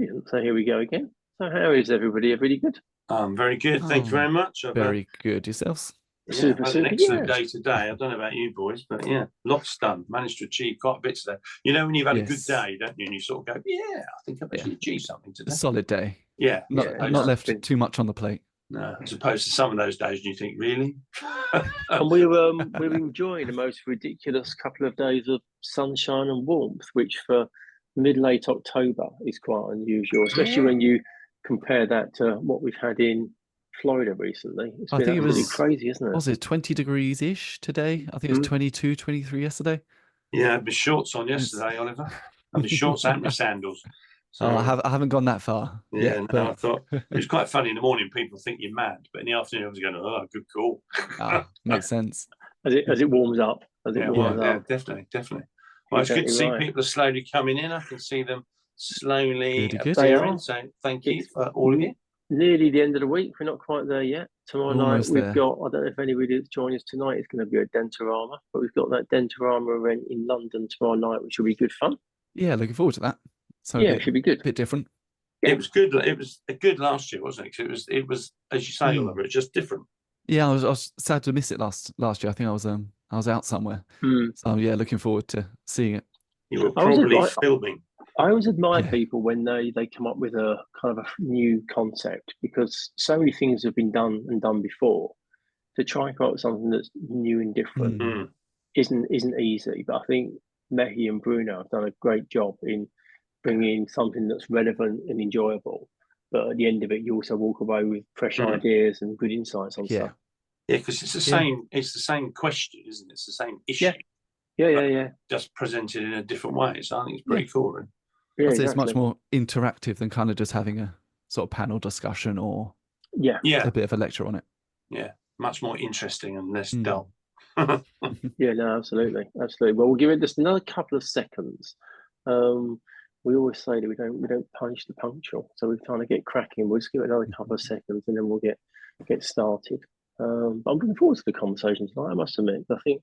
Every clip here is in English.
Brilliant. So here we go again. So how is everybody? Everybody good? Very good. Thank you very much. Very good. Yourselves? Super, I've had an super. excellent Yeah. day today. I don't know about you boys, but yeah, lots done. Managed to achieve quite a bit today. You know, when you've had a good Yes. day, don't you? And you sort of go, yeah, I think I've actually achieved something A today. solid day. Yeah. Not left too much on the plate. No, as opposed to some of those days, and you think, really? And we're enjoying the most ridiculous couple of days of sunshine and warmth, which for mid-late October is quite unusual, especially when you compare that to what we've had in Florida recently. It's been absolutely crazy, isn't it? Was it 20 degrees-ish today? I think it was 22, 23 yesterday. Yeah, I had my shorts on yesterday, Oliver. I had my shorts and my sandals. So, I haven't gone that far. Yeah, no, I thought it was quite funny. In the morning, people think you're mad, but in the afternoon, I was going, "Oh, good call." Makes sense. As it warms up. Yeah, definitely. Well, it's good to see people are slowly coming in. I can see them slowly appearing. So thank you for all of you. Nearly the end of the week. We're not quite there yet. Tomorrow night we've got, I don't know if anybody that's joining us tonight is going to be a Dentorama, but we've got that Dentorama event in London tomorrow night, which will be good fun. Yeah, looking forward to that. So yeah, it should be good. A bit different. Yeah. It was good. It was good last year, wasn't it? It was as you say, Oliver, it's just different. Yeah, I was sad to miss it last year. I think I was out somewhere. So yeah, looking forward to seeing it. You were probably filming. I always admire people when they come up with a kind of a new concept, because so many things have been done before. To try and come up with something that's new and different isn't easy. But I think Mehi and Bruno have done a great job in bringing something that's relevant and enjoyable. But at the end of it, you also walk away with fresh ideas and good insights on stuff. Yeah, because it's the same. It's the same question, isn't it? It's the same issue. Yeah. Just presented in a different way. So I think it's pretty cool. Right? Yeah, I'd say it's much more interactive than kind of just having a sort of panel discussion or a bit of a lecture on it. Yeah, much more interesting and less dull. Yeah, no, absolutely. Well, we'll give it just another couple of seconds. We always say that we don't punish the punctual, so we kind of get cracking. We'll just give it another couple of seconds and then we'll get started. But I'm looking forward to the conversation tonight, I must admit. I think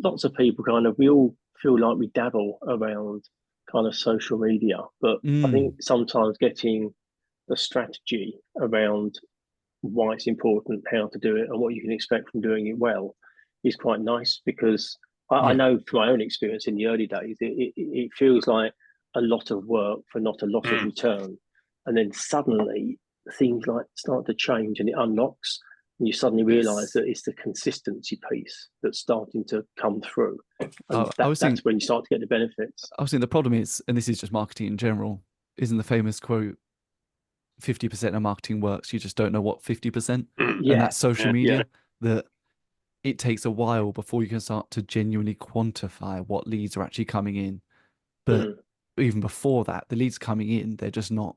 lots of people we all feel like we dabble around kind of social media, but I think sometimes getting the strategy around why it's important, how to do it, and what you can expect from doing it well is quite nice, because I know from my own experience in the early days, it feels like a lot of work for not a lot of return. And then suddenly things like start to change and it unlocks, and you suddenly realise that it's the consistency piece that's starting to come through. And that's when you start to get the benefits. I was saying the problem is, and this is just marketing in general, isn't the famous quote, 50% of marketing works, you just don't know what 50%. And that's social media, that it takes a while before you can start to genuinely quantify what leads are actually coming in. But even before that, the leads coming in, they're just not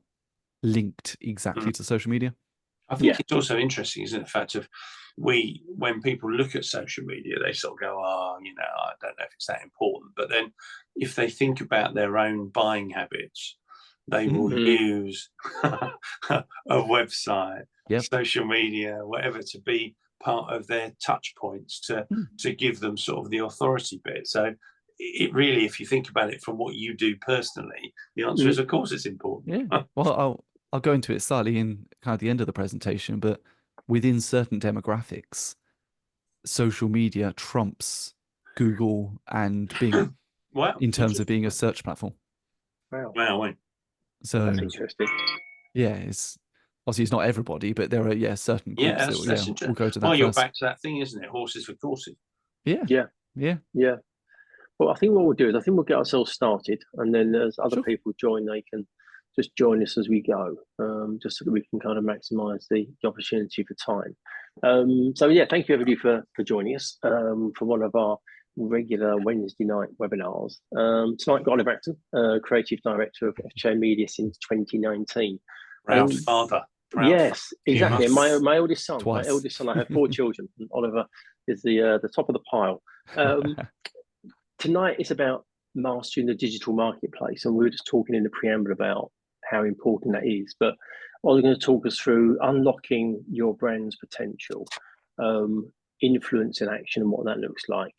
linked exactly to social media. I think it's also interesting, isn't it, the fact of when people look at social media, they sort of go, I don't know if it's that important. But then if they think about their own buying habits, they will use a website, social media, whatever, to be part of their touch points to give them sort of the authority bit. So it really, if you think about it from what you do personally, the answer is, of course, it's important. Yeah. Well, I'll go into it slightly in kind of the end of the presentation, but within certain demographics, social media trumps Google and Bing in terms of being a search platform. Wow. So that's interesting. Yeah, it's obviously it's not everybody, but there are certain groups that will go to that. Well, you're back to that thing, isn't it? Horses for courses. Yeah. Well, I think what we'll do is we'll get ourselves started, and then as other people join, they can just join us as we go, just so that we can kind of maximise the opportunity for time. So thank you everybody for joining us for one of our regular Wednesday night webinars. Tonight, got Oliver Acton, Creative Director of FJ Media since 2019. Proud father. Yes, exactly. Yes. My eldest son. Twice. My eldest son. I have 4 children. And Oliver is the top of the pile. Tonight is about mastering the digital marketplace, and we were just talking in the preamble about how important that is. But Oliver's going to talk us through unlocking your brand's potential, influence in action and what that looks like,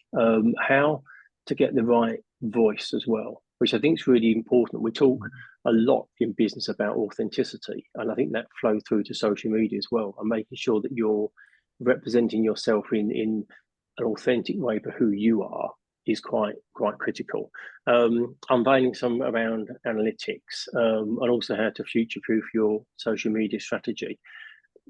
how to get the right voice as well, which I think is really important. We talk a lot in business about authenticity, and I think that flows through to social media as well, and making sure that you're representing yourself in an authentic way for who you are is quite critical. Unveiling some around analytics, and also how to future-proof your social media strategy.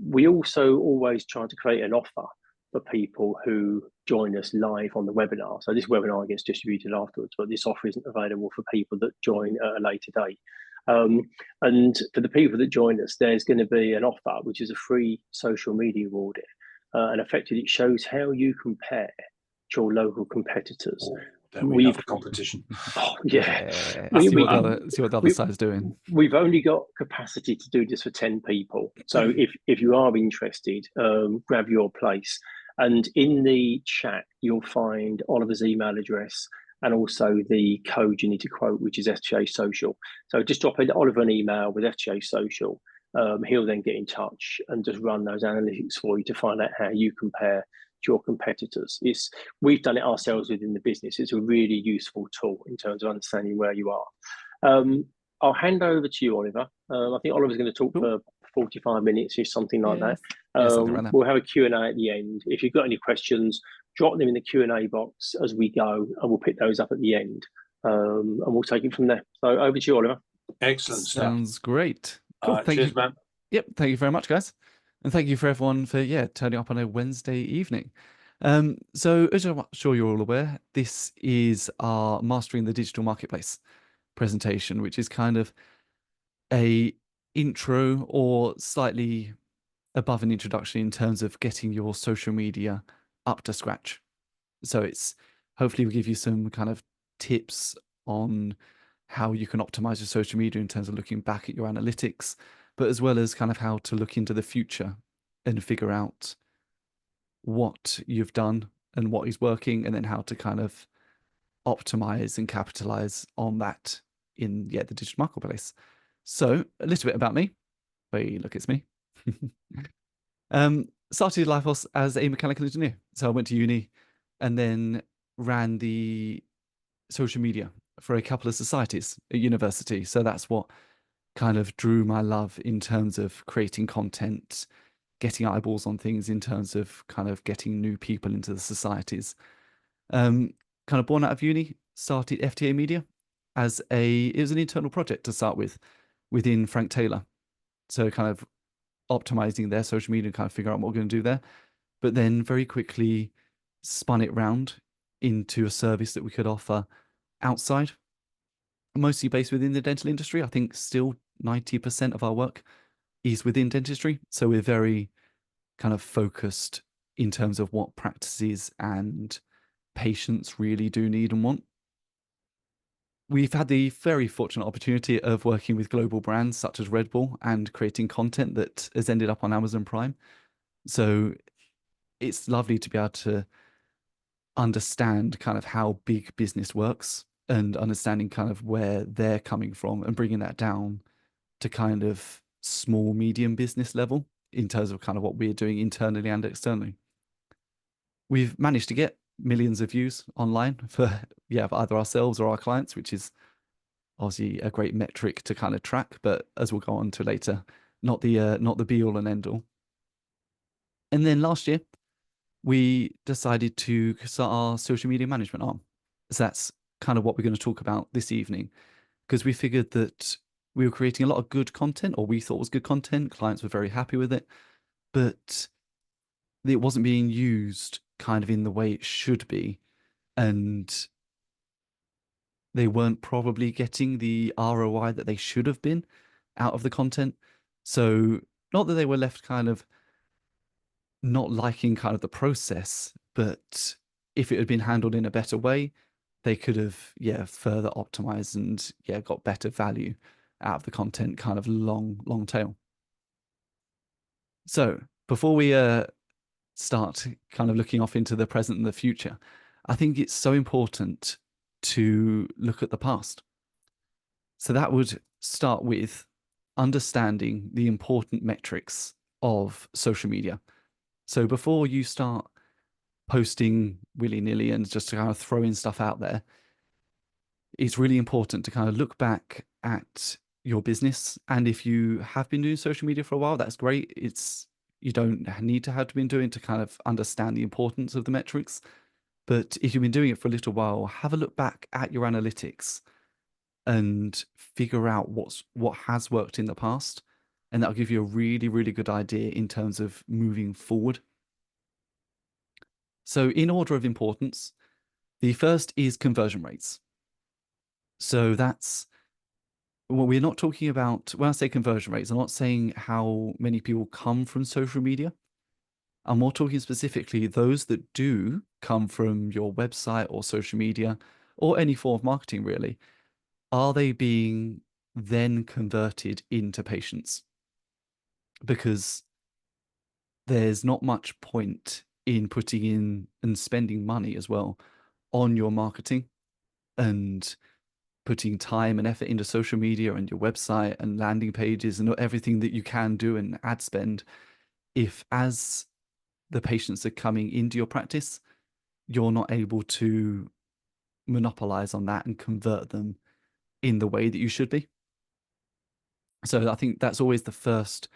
We also always try to create an offer for people who join us live on the webinar. So this webinar gets distributed afterwards, but this offer isn't available for people that join at a later date. And for the people that join us, there's going to be an offer, which is a free social media audit. And effectively, it shows how you compare to your local competitors. We have competition. Oh, yeah. See what the other side's doing. We've only got capacity to do this for 10 people. So if you are interested, grab your place. And in the chat, you'll find Oliver's email address and also the code you need to quote, which is FTA Social. So just drop Oliver an email with FTA Social. He'll then get in touch and just run those analytics for you to find out how you compare to your competitors. We've done it ourselves within the business. It's a really useful tool in terms of understanding where you are. I'll hand over to you, Oliver. I think Oliver's going to talk for 45 minutes or something like that. We'll have a Q&A at the end. If you've got any questions, drop them in the Q&A box as we go, and we'll pick those up at the end, and we'll take it from there. So over to you, Oliver. Excellent stuff. Sounds great. Cool. Thank cheers, you, man. Yep. Thank you very much, guys. And thank you for everyone for turning up on a Wednesday evening. So as I'm sure you're all aware, this is our Mastering the Digital Marketplace presentation, which is kind of a intro or slightly above an introduction in terms of getting your social media up to scratch. So it's hopefully we'll give you some kind of tips on how you can optimize your social media in terms of looking back at your analytics, but as well as kind of how to look into the future and figure out what you've done and what is working, and then how to kind of optimize and capitalize on that in the digital marketplace. So a little bit about me. Hey, look, it's me. Started life as a mechanical engineer. So I went to uni and then ran the social media for a couple of societies at university. So that's what kind of drew my love in terms of creating content, getting eyeballs on things, in terms of kind of getting new people into the societies. Kind of born out of uni, started FTA Media as it was an internal project to start with within Frank Taylor. So kind of optimizing their social media and kind of figure out what we're going to do there. But then very quickly spun it round into a service that we could offer outside, mostly based within the dental industry. I think still 90% of our work is within dentistry. So we're very kind of focused in terms of what practices and patients really do need and want. We've had the very fortunate opportunity of working with global brands such as Red Bull and creating content that has ended up on Amazon Prime. So it's lovely to be able to understand kind of how big business works and understanding kind of where they're coming from and bringing that down to kind of small, medium business level in terms of kind of what we're doing internally and externally. We've managed to get millions of views online for either ourselves or our clients, which is obviously a great metric to kind of track, but as we'll go on to later, not the be all and end all. And then last year we decided to start our social media management arm. So that's kind of what we're going to talk about this evening, because we figured that we were creating a lot of good content, or we thought was good content. Clients were very happy with it, but it wasn't being used kind of in the way it should be. And they weren't probably getting the ROI that they should have been out of the content. So not that they were left kind of not liking kind of the process, but if it had been handled in a better way, they could have, further optimized and, got better value out of the content, kind of long tail. So before we start kind of looking off into the present and the future, I think it's so important to look at the past. So that would start with understanding the important metrics of social media. So before you start posting willy-nilly and just kind of throwing stuff out there, it's really important to kind of look back at your business. And if you have been doing social media for a while, that's great. You don't need to have been doing to kind of understand the importance of the metrics. But if you've been doing it for a little while, have a look back at your analytics and figure out what has worked in the past. And that'll give you a really, really good idea in terms of moving forward. So in order of importance, the first is conversion rates. So that's, well, we're not talking about, when I say conversion rates, I'm not saying how many people come from social media. I'm more talking specifically those that do come from your website or social media or any form of marketing, really. Are they being then converted into patients? Because there's not much point in putting in and spending money as well on your marketing and putting time and effort into social media and your website and landing pages and everything that you can do in ad spend, if as the patients are coming into your practice, you're not able to monopolize on that and convert them in the way that you should be. So I think that's always the first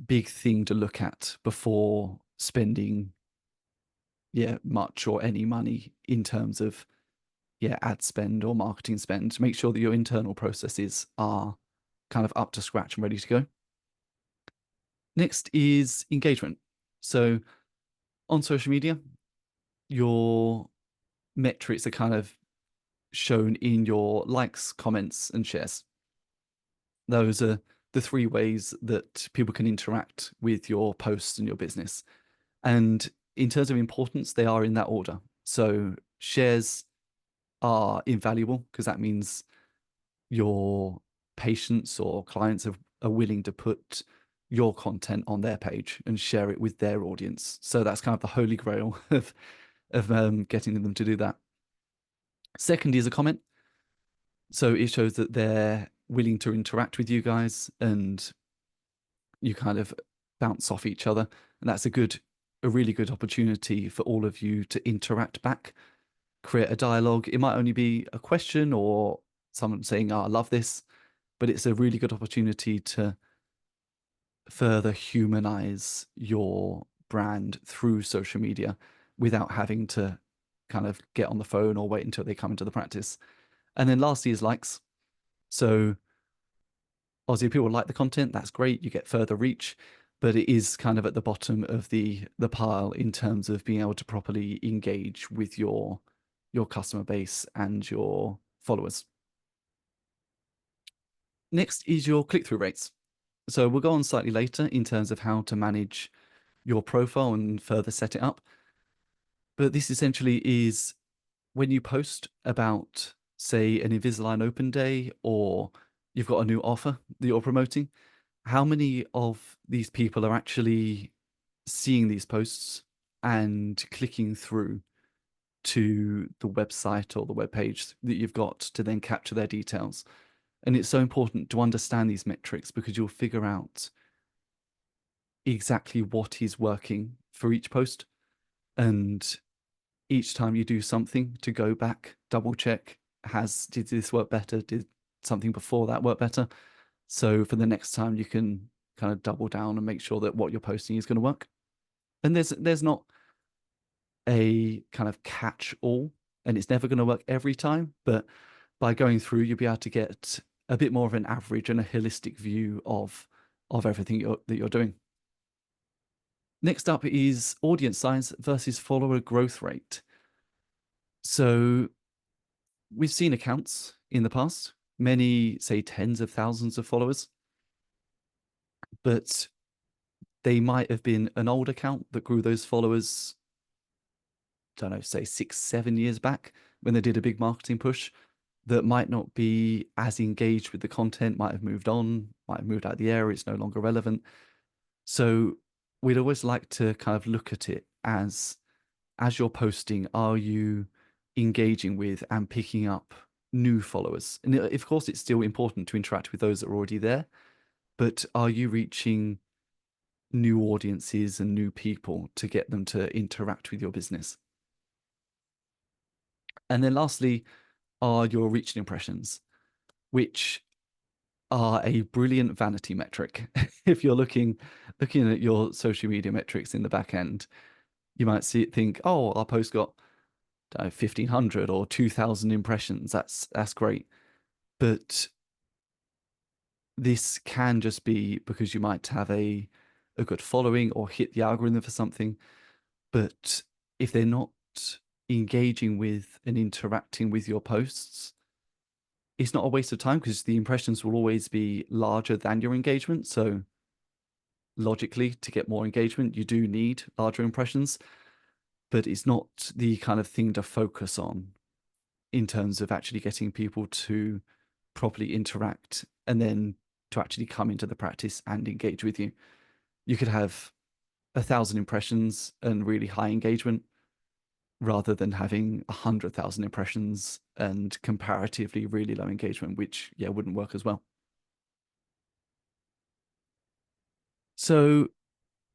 big thing to look at before spending much or any money in terms of ad spend or marketing spend, to make sure that your internal processes are kind of up to scratch and ready to go. Next is engagement. So on social media, your metrics are kind of shown in your likes, comments, and shares. Those are the three ways that people can interact with your posts and your business. And in terms of importance, they are in that order. So shares are invaluable because that means your patients or clients are willing to put your content on their page and share it with their audience. So that's kind of the holy grail of getting them to do that. Second is a comment. So it shows that they're willing to interact with you guys and you kind of bounce off each other. And that's a really good opportunity for all of you to interact back, create a dialogue. It might only be a question or someone saying, "Oh, I love this," but it's a really good opportunity to further humanize your brand through social media without having to kind of get on the phone or wait until they come into the practice. And then lastly is likes. So obviously if people like the content, that's great, you get further reach, but it is kind of at the bottom of the pile in terms of being able to properly engage with your customer base and your followers. Next is your click-through rates. So we'll go on slightly later in terms of how to manage your profile and further set it up. But this essentially is when you post about, say, an Invisalign open day or you've got a new offer that you're promoting, how many of these people are actually seeing these posts and clicking through to the website or the web page that you've got to then capture their details. And it's so important to understand these metrics because you'll figure out exactly what is working for each post. And each time you do something, to go back, double check, did this work better? Did something before that work better? So for the next time, you can kind of double down and make sure that what you're posting is going to work. And there's not a kind of catch all, and it's never going to work every time. But by going through, you'll be able to get a bit more of an average and a holistic view of everything that you're doing. Next up is audience size versus follower growth rate. So we've seen accounts in the past, many say tens of thousands of followers, but they might have been an old account that grew those followers, I don't know, say 6-7 years back when they did a big marketing push, that might not be as engaged with the content, might have moved on, might have moved out of the area, it's no longer relevant. So we'd always like to kind of look at it as you're posting, are you engaging with and picking up new followers? And of course, it's still important to interact with those that are already there, but are you reaching new audiences and new people to get them to interact with your business? And then lastly, are your reach impressions, which are a brilliant vanity metric. If you're looking at your social media metrics in the back end, you might think, oh, our post got 1,500 or 2,000 impressions. That's great. But this can just be because you might have a good following or hit the algorithm for something. But if they're not engaging with and interacting with your posts, it's not a waste of time, because the impressions will always be larger than your engagement. So logically, to get more engagement, you do need larger impressions, but it's not the kind of thing to focus on in terms of actually getting people to properly interact and then to actually come into the practice and engage with you. You could have 1,000 impressions and really high engagement, rather than having 100,000 impressions and comparatively really low engagement, which wouldn't work as well. So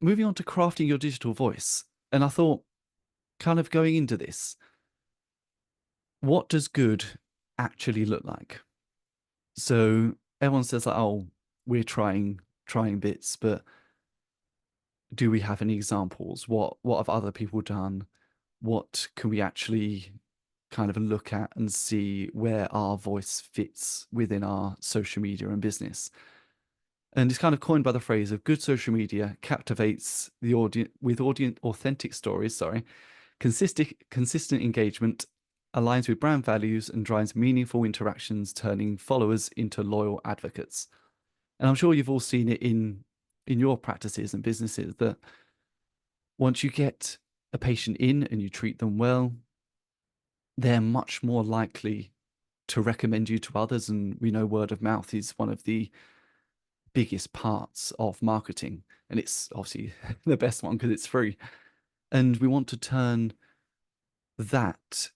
moving on to crafting your digital voice. And I thought, kind of going into this, what does good actually look like? So everyone says like, oh, we're trying bits, but do we have any examples? What have other people done? What can we actually kind of look at and see where our voice fits within our social media and business? And it's kind of coined by the phrase of good social media captivates the audience with authentic stories, consistent engagement, aligns with brand values, and drives meaningful interactions, turning followers into loyal advocates. And I'm sure you've all seen it in your practices and businesses, that once you get a patient in and you treat them well, they're much more likely to recommend you to others. And we know word of mouth is one of the biggest parts of marketing, and it's obviously the best one because it's free. And we want to turn that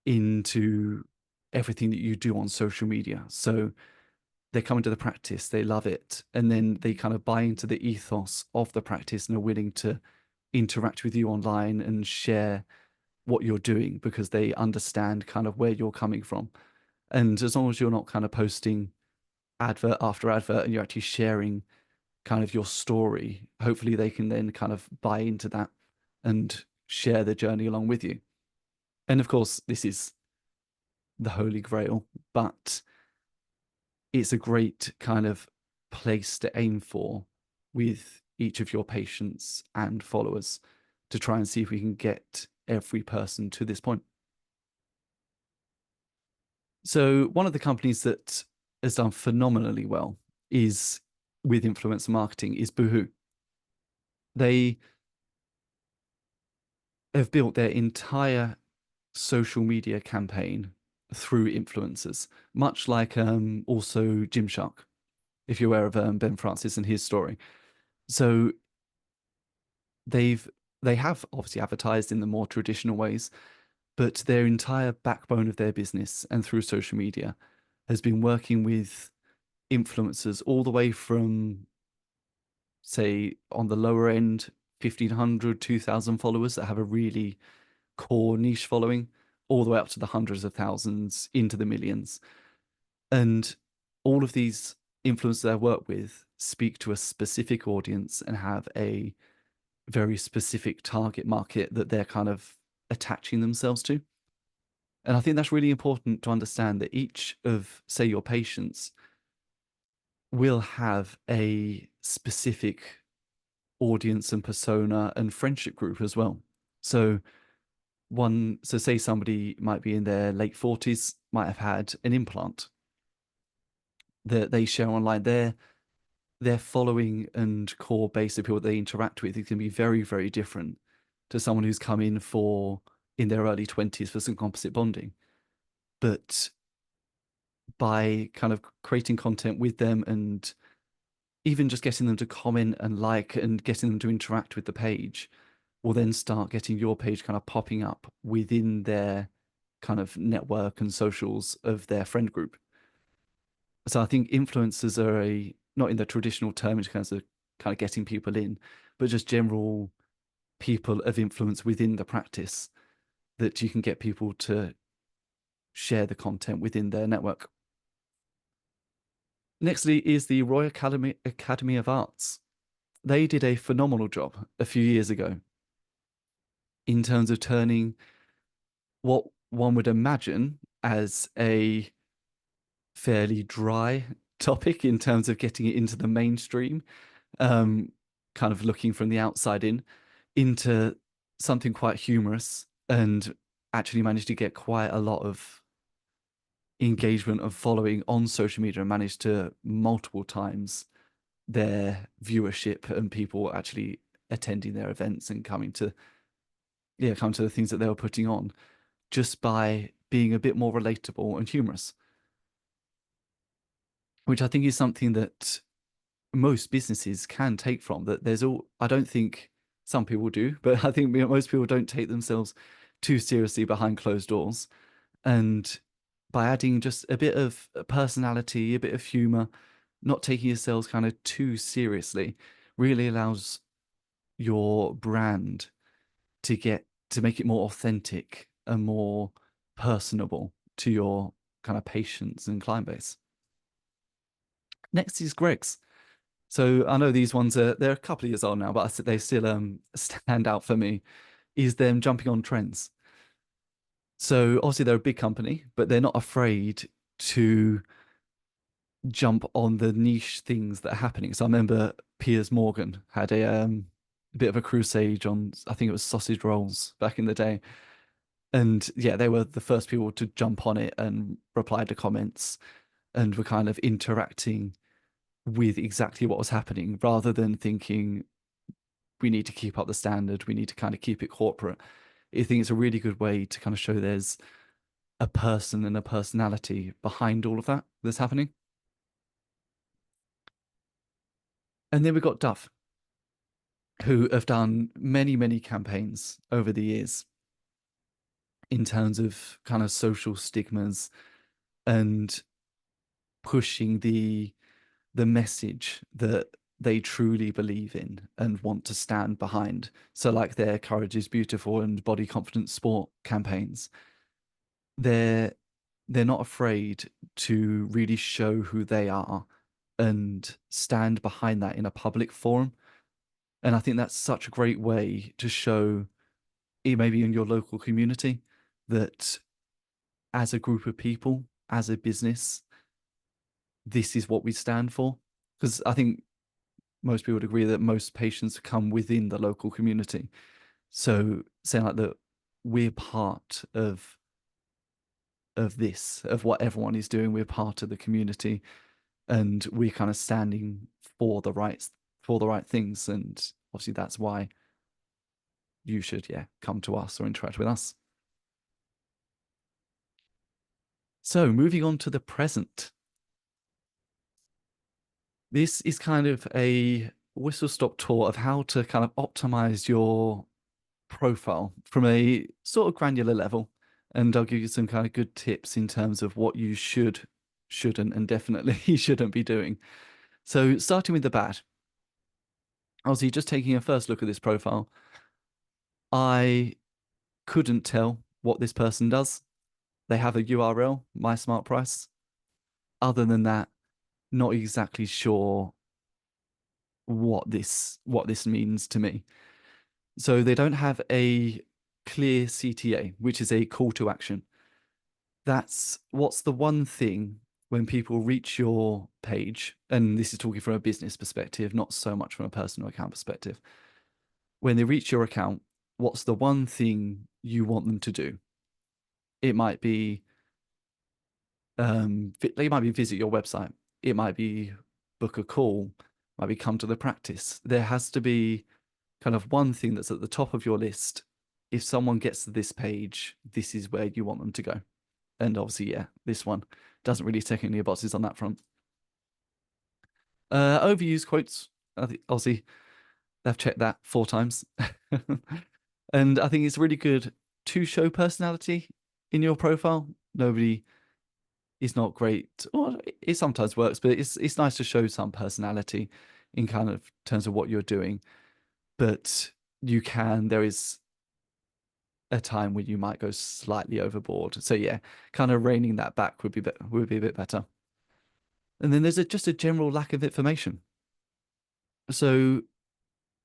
into everything that you do on social media. So they come into the practice, they love it, and then they kind of buy into the ethos of the practice and are willing to interact with you online and share what you're doing because they understand kind of where you're coming from. And as long as you're not kind of posting advert after advert and you're actually sharing kind of your story, hopefully they can then kind of buy into that and share the journey along with you. And of course, this is the holy grail, but it's a great kind of place to aim for with each of your patients and followers, to try and see if we can get every person to this point. So one of the companies that has done phenomenally well is with influencer marketing is Boohoo. They have built their entire social media campaign through influencers, much like also Gymshark, if you're aware of Ben Francis and his story. So they have obviously advertised in the more traditional ways, but their entire backbone of their business and through social media has been working with influencers all the way from, say, on the lower end, 1,500, 2,000 followers that have a really core niche following, all the way up to the hundreds of thousands into the millions. And all of these influencers I work with speak to a specific audience and have a very specific target market that they're kind of attaching themselves to. And I think that's really important to understand, that each of, say, your patients will have a specific audience and persona and friendship group as well. So say somebody might be in their late 40s, might have had an implant that they share online. Their following and core base of people they interact with, it can be very, very different to someone who's come in their early 20s for some composite bonding. But by kind of creating content with them and even just getting them to comment and like and getting them to interact with the page, will then start getting your page kind of popping up within their kind of network and socials of their friend group. So I think influencers are not in the traditional term in terms of kind of getting people in, but just general people of influence within the practice, that you can get people to share the content within their network. Nextly is the Royal Academy of Arts. They did a phenomenal job a few years ago in terms of turning what one would imagine as a fairly dry topic in terms of getting it into the mainstream, kind of looking from the outside in, into something quite humorous, and actually managed to get quite a lot of engagement and following on social media, and managed to multiple times their viewership and people actually attending their events and come to the things that they were putting on, just by being a bit more relatable and humorous, which I think is something that most businesses can take from. That I don't think some people do, but I think most people don't take themselves too seriously behind closed doors. And by adding just a bit of personality, a bit of humor, not taking yourselves kind of too seriously, really allows your brand to make it more authentic and more personable to your kind of patients and client base. Next is Greg's. So I know these ones they're a couple of years old now, but they still stand out for me, is them jumping on trends. So obviously they're a big company, but they're not afraid to jump on the niche things that are happening. So I remember Piers Morgan had a bit of a crusade on, I think it was sausage rolls back in the day. And yeah, they were the first people to jump on it and reply to comments, and were kind of interacting with exactly what was happening, rather than thinking we need to keep up the standard, we need to kind of keep it corporate. I think it's a really good way to kind of show there's a person and a personality behind all of that that's happening. And then we've got Dove, who have done many, many campaigns over the years in terms of kind of social stigmas and pushing the message that they truly believe in and want to stand behind. So like their Courage is Beautiful and Body Confidence Sport campaigns, they're not afraid to really show who they are and stand behind that in a public forum. And I think that's such a great way to show, maybe in your local community, that as a group of people, as a business, this is what we stand for. Because I think most people would agree that most patients come within the local community. So saying like that, we're part of this, of what everyone is doing. We're part of the community, and we're kind of standing for the right things. And obviously that's why you should, come to us or interact with us. So moving on to the present. This is kind of a whistle-stop tour of how to kind of optimize your profile from a sort of granular level. And I'll give you some kind of good tips in terms of what you shouldn't, and definitely shouldn't be doing. So starting with the bad. Obviously, just taking a first look at this profile, I couldn't tell what this person does. They have a URL, My Smart Price. Other than that, not exactly sure what this means to me. So they don't have a clear CTA, which is a call to action. That's what's the one thing when people reach your page, and this is talking from a business perspective, not so much from a personal account perspective. When they reach your account, what's the one thing you want them to do? It might be they might be visit your website. It might be book a call, might be come to the practice. There has to be kind of one thing that's at the top of your list. If someone gets to this page, this is where you want them to go. And obviously, this one doesn't really tick any boxes on that front. Overused quotes. Obviously, they've checked that 4 times. And I think it's really good to show personality in your profile. Nobody is not great. Well, it sometimes works, but it's nice to show some personality in kind of terms of what you're doing. But there is a time when you might go slightly overboard. So yeah, kind of reining that back would be a bit better. And then there's just a general lack of information. So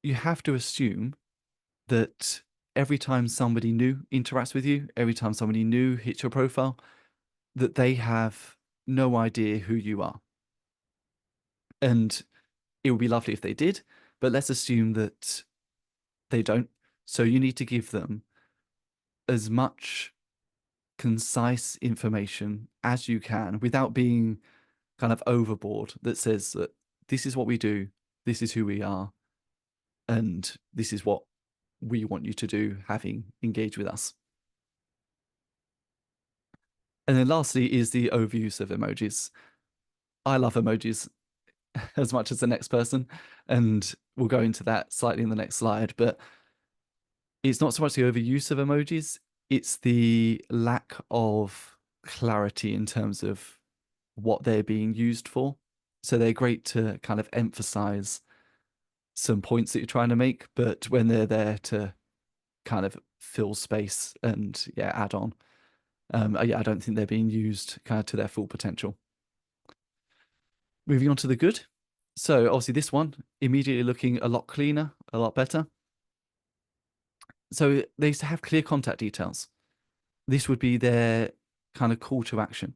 you have to assume that every time somebody new interacts with you, every time somebody new hits your profile, that they have no idea who you are. And it would be lovely if they did, but let's assume that they don't. So you need to give them as much concise information as you can without being kind of overboard, that says that this is what we do, this is who we are, and this is what we want you to do having engaged with us. And then lastly is the overuse of emojis. I love emojis as much as the next person, and we'll go into that slightly in the next slide, but it's not so much the overuse of emojis, it's the lack of clarity in terms of what they're being used for. So they're great to kind of emphasize some points that you're trying to make, but when they're there to kind of fill space and add on, I don't think they're being used kind of to their full potential. Moving on to the good. So obviously this one, immediately looking a lot cleaner, a lot better. So they used to have clear contact details. This would be their kind of call to action.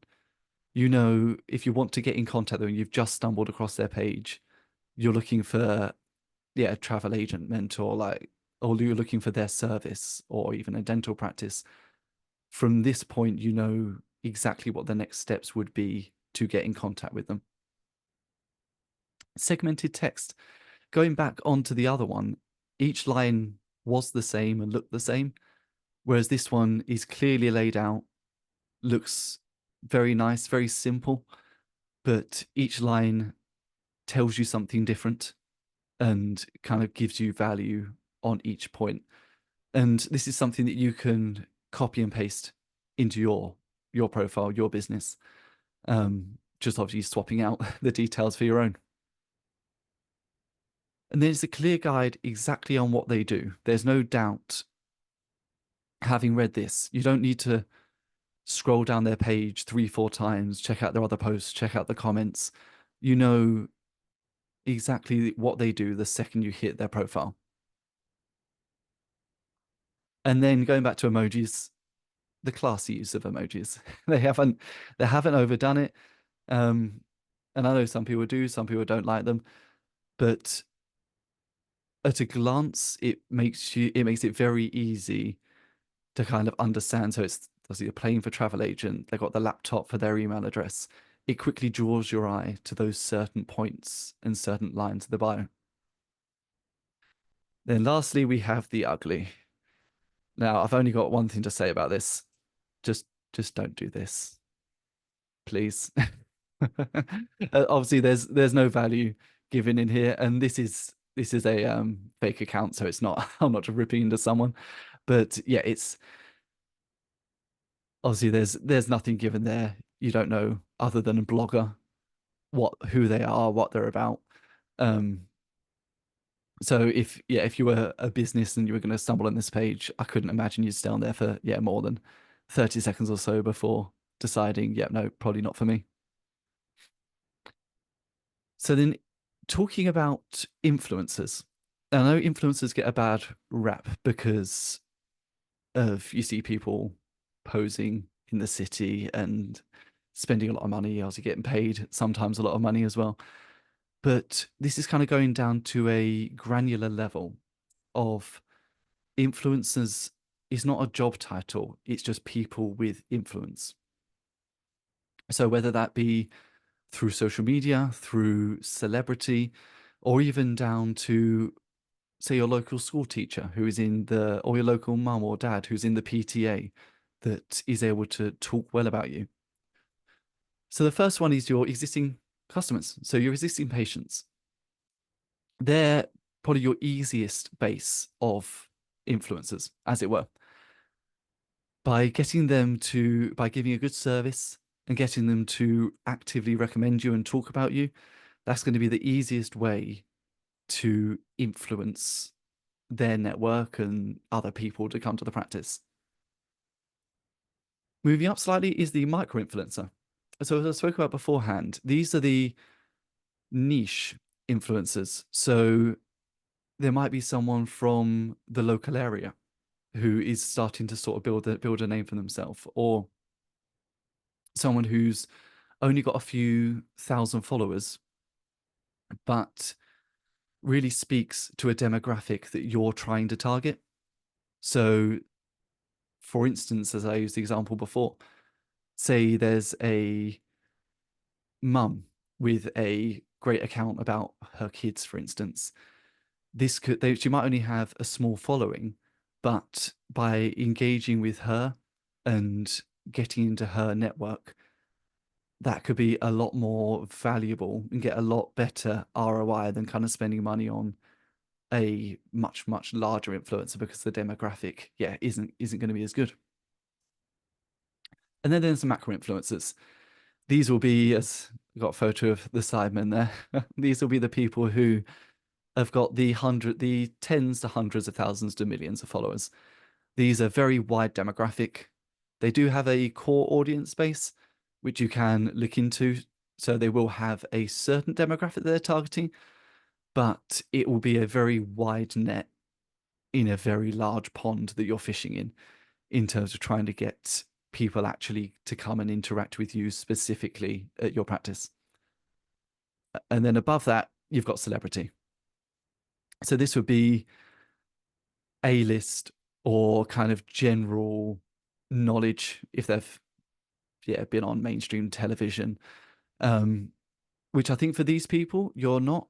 You know, if you want to get in contact with them, you've just stumbled across their page, you're looking for, a travel agent mentor, or you're looking for their service or even a dental practice. From this point, you know exactly what the next steps would be to get in contact with them. Segmented text. Going back onto the other one, each line was the same and looked the same, whereas this one is clearly laid out, looks very nice, very simple, but each line tells you something different and kind of gives you value on each point. And this is something that you can copy and paste into your profile, your business. Just obviously swapping out the details for your own. And there's a clear guide exactly on what they do. There's no doubt, having read this, you don't need to scroll down their page 3-4 times, check out their other posts, check out the comments. You know exactly what they do the second you hit their profile. And then going back to emojis, the classy use of emojis. They haven't overdone it. And I know some people do, some people don't like them, but at a glance, it makes it very easy to kind of understand. So it's obviously you're playing for travel agent, they've got the laptop for their email address. It quickly draws your eye to those certain points and certain lines of the bio. Then lastly, we have the ugly. Now, I've only got one thing to say about this. Just don't do this, please. Obviously, there's no value given in here, and this is a fake account, so it's not. I'm not ripping into someone, but yeah, it's obviously there's nothing given there. You don't know other than a blogger who they are, what they're about. So if you were a business and you were going to stumble on this page, I couldn't imagine you'd stay on there for more than 30 seconds or so before deciding, no, probably not for me. So then talking about influencers, I know influencers get a bad rap because of, you see people posing in the city and spending a lot of money, obviously getting paid sometimes a lot of money as well. But this is kind of going down to a granular level of influencers is not a job title, it's just people with influence. So whether that be through social media, through celebrity, or even down to, say, your local school teacher who is or your local mum or dad who's in the PTA that is able to talk well about you. So the first one is your existing customers. So your existing patients. They're probably your easiest base of influencers, as it were. By giving a good service and getting them to actively recommend you and talk about you, that's going to be the easiest way to influence their network and other people to come to the practice. Moving up slightly is the micro-influencer. So as I spoke about beforehand, these are the niche influencers. So there might be someone from the local area who is starting to sort of build a name for themselves, or someone who's only got a few thousand followers, but really speaks to a demographic that you're trying to target. So, for instance, as I used the example before, say there's a mum with a great account about her kids, for instance. She might only have a small following, but by engaging with her and getting into her network, that could be a lot more valuable and get a lot better ROI than kind of spending money on a much larger influencer, because the demographic isn't going to be as good. And then there's some macro influencers. These will be, as I got a photo of the Sidemen there, these will be the people who have got the tens to hundreds of thousands to millions of followers. These are very wide demographic. They do have a core audience base, which you can look into. So they will have a certain demographic they're targeting, but it will be a very wide net in a very large pond that you're fishing in terms of trying to get people actually to come and interact with you specifically at your practice. And then above that, you've got celebrity. So this would be A-list or kind of general knowledge if they've been on mainstream television, which I think for these people, you're not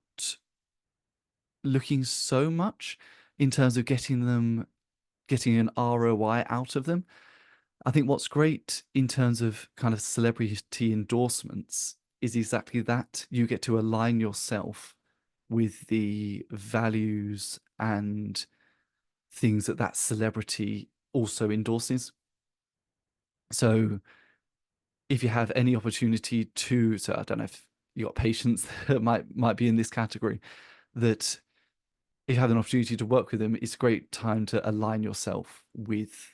looking so much in terms of getting an ROI out of them. I think what's great in terms of kind of celebrity endorsements is exactly that. You get to align yourself with the values and things that celebrity also endorses. So if you have any opportunity so I don't know if you got patients that might be in this category, that if you have an opportunity to work with them, it's a great time to align yourself with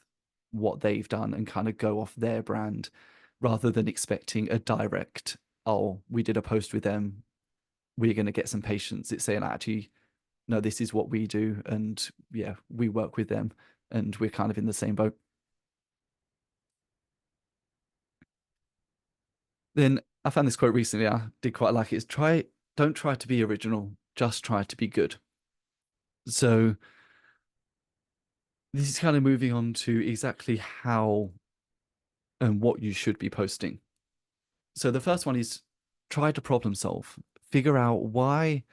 what they've done and kind of go off their brand, rather than expecting a direct, oh, we did a post with them, we're going to get some patients. It's saying, actually, no, this is what we do, and we work with them, and we're kind of in the same boat. Then I found this quote recently, I did quite like it, is don't try to be original, just try to be good. So this is kind of moving on to exactly how and what you should be posting. So the first one is try to problem solve. Figure out why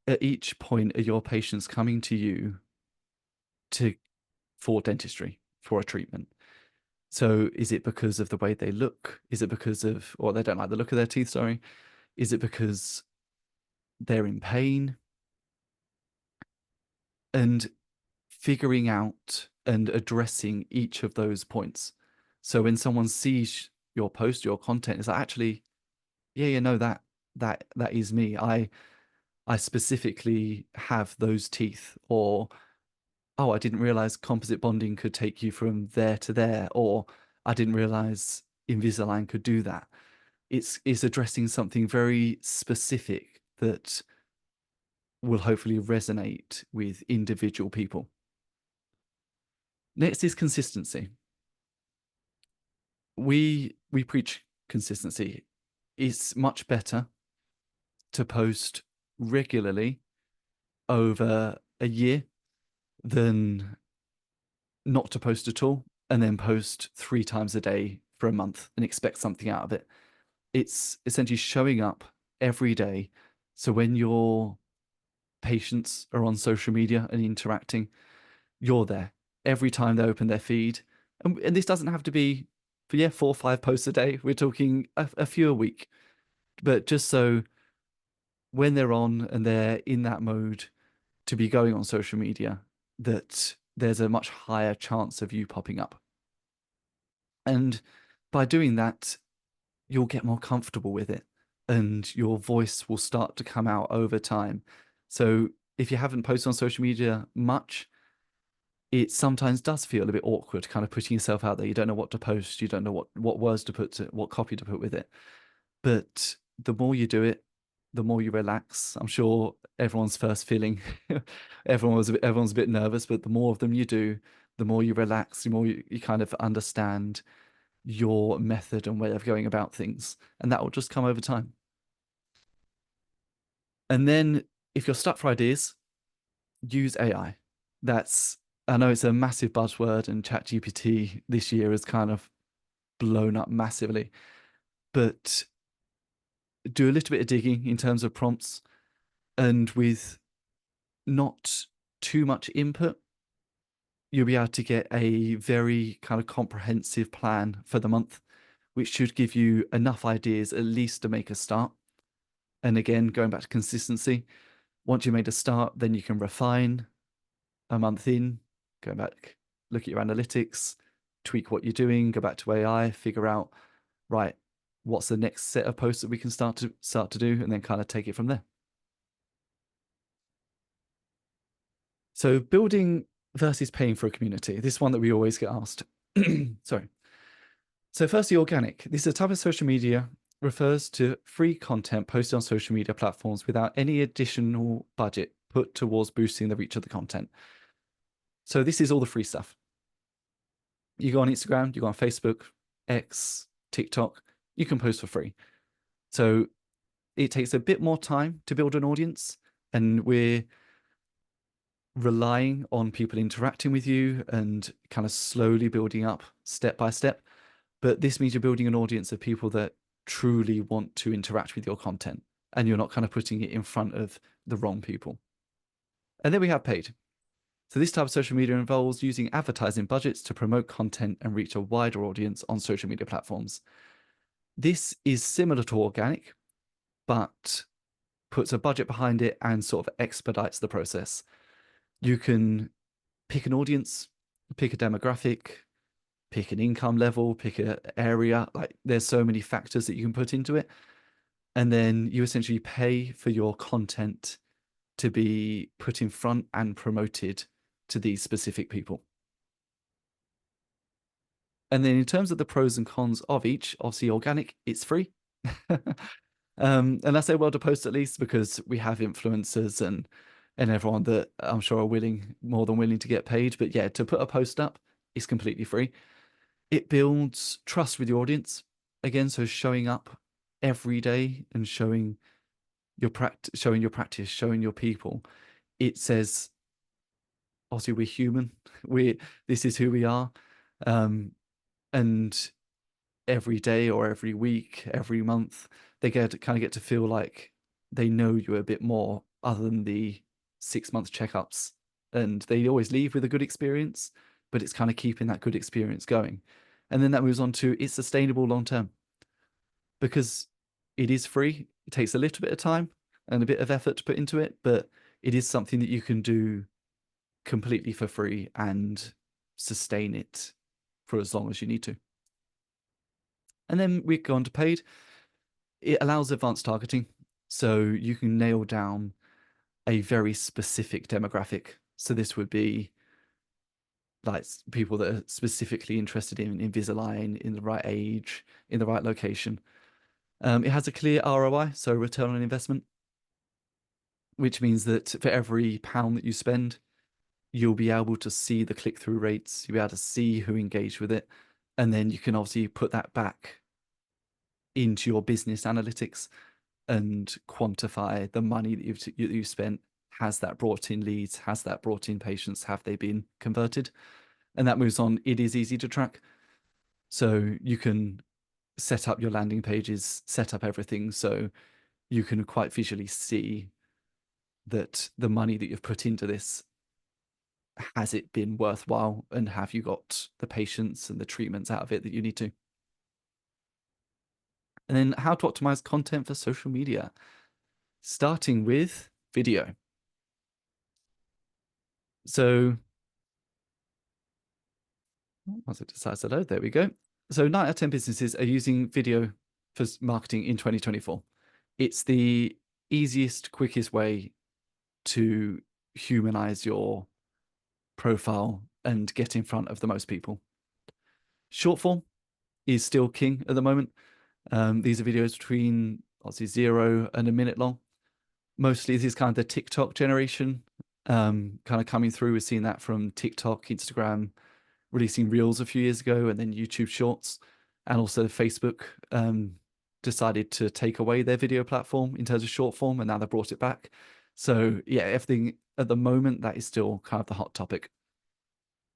at each point are your patients coming to you for dentistry, for a treatment. So is it because of the way they look? Is it because of, or they don't like the look of their teeth, sorry? Is it because they're in pain? And figuring out and addressing each of those points. So when someone sees your post, your content, it's like, actually, that is me. I specifically have those teeth, or oh, I didn't realize composite bonding could take you from there to there, or I didn't realize Invisalign could do that. It's addressing something very specific that will hopefully resonate with individual people. Next is consistency. We preach consistency. It's much better to post regularly over a year than not to post at all and then post 3 times a day for a month and expect something out of it. It's essentially showing up every day. So when your patients are on social media and interacting, you're there every time they open their feed. And this doesn't have to be for 4 or 5 posts a day. We're talking a few a week. But just so when they're on and they're in that mode to be going on social media, that there's a much higher chance of you popping up. And by doing that, you'll get more comfortable with it and your voice will start to come out over time. So if you haven't posted on social media much, it sometimes does feel a bit awkward, kind of putting yourself out there. You don't know what to post. You don't know what words to put to what copy to put with it. But the more you do it, the more you relax. I'm sure everyone's first feeling, everyone's a bit nervous, but the more of them you do, the more you relax, the more you kind of understand your method and way of going about things. And that will just come over time. And then if you're stuck for ideas, use AI. I know it's a massive buzzword, and ChatGPT this year has kind of blown up massively, but do a little bit of digging in terms of prompts, and with not too much input, you'll be able to get a very kind of comprehensive plan for the month, which should give you enough ideas at least to make a start. And again, going back to consistency, once you made a start, then you can refine a month in, go back, look at your analytics, tweak what you're doing, go back to AI, figure out, right, what's the next set of posts that we can start to do, and then kind of take it from there. So building versus paying for a community. This is one that we always get asked. Sorry. So firstly, organic. This is a type of social media, refers to free content posted on social media platforms without any additional budget put towards boosting the reach of the content. So this is all the free stuff. You go on Instagram, you go on Facebook, X, TikTok, you can post for free. So it takes a bit more time to build an audience, and we're relying on people interacting with you and kind of slowly building up step by step. But this means you're building an audience of people that truly want to interact with your content, and you're not kind of putting it in front of the wrong people. And then we have paid. So this type of social media involves using advertising budgets to promote content and reach a wider audience on social media platforms. This is similar to organic, but puts a budget behind it and sort of expedites the process. You can pick an audience, pick a demographic, pick an income level, pick an area. Like, there's so many factors that you can put into it. And then you essentially pay for your content to be put in front and promoted to these specific people. And then in terms of the pros and cons of each, obviously organic, it's free. And I say well to post at least because we have influencers and everyone that I'm sure are more than willing to get paid. But yeah, to put a post up is completely free. It builds trust with your audience. Again, so showing up every day and showing your practice, showing your people. It says, obviously, we're human. This is who we are. And every day or every week, every month, they get to feel like they know you a bit more, other than the 6-month checkups. And they always leave with a good experience, but it's kind of keeping that good experience going. And then that moves on to it's sustainable long term, because it is free. It takes a little bit of time and a bit of effort to put into it, but it is something that you can do completely for free and sustain it for as long as you need to. And then we go on to paid. It allows advanced targeting, so you can nail down a very specific demographic. So this would be like people that are specifically interested in Invisalign, in the right age, in the right location. It has a clear ROI, so return on investment, which means that for every pound that you spend, you'll be able to see the click-through rates, you'll be able to see who engaged with it, and then you can obviously put that back into your business analytics and quantify the money that you've spent. Has that brought in leads? Has that brought in patients? Have they been converted? And that moves on. It is easy to track. So you can set up your landing pages, set up everything so you can quite visually see that the money that you've put into this, has it been worthwhile, and have you got the patients and the treatments out of it that you need to? And then how to optimize content for social media, starting with video. So once it decides to load, there we go. So 9 out of 10 businesses are using video for marketing in 2024. It's the easiest, quickest way to humanize your profile and get in front of the most people. Short form is still king at the moment. These are videos between obviously 0 and a minute long. Mostly this is kind of the TikTok generation kind of coming through. We've seen that from TikTok, Instagram, releasing Reels a few years ago, and then YouTube Shorts, and also Facebook decided to take away their video platform in terms of short form, and now they brought it back. So yeah, everything at the moment, that is still kind of the hot topic.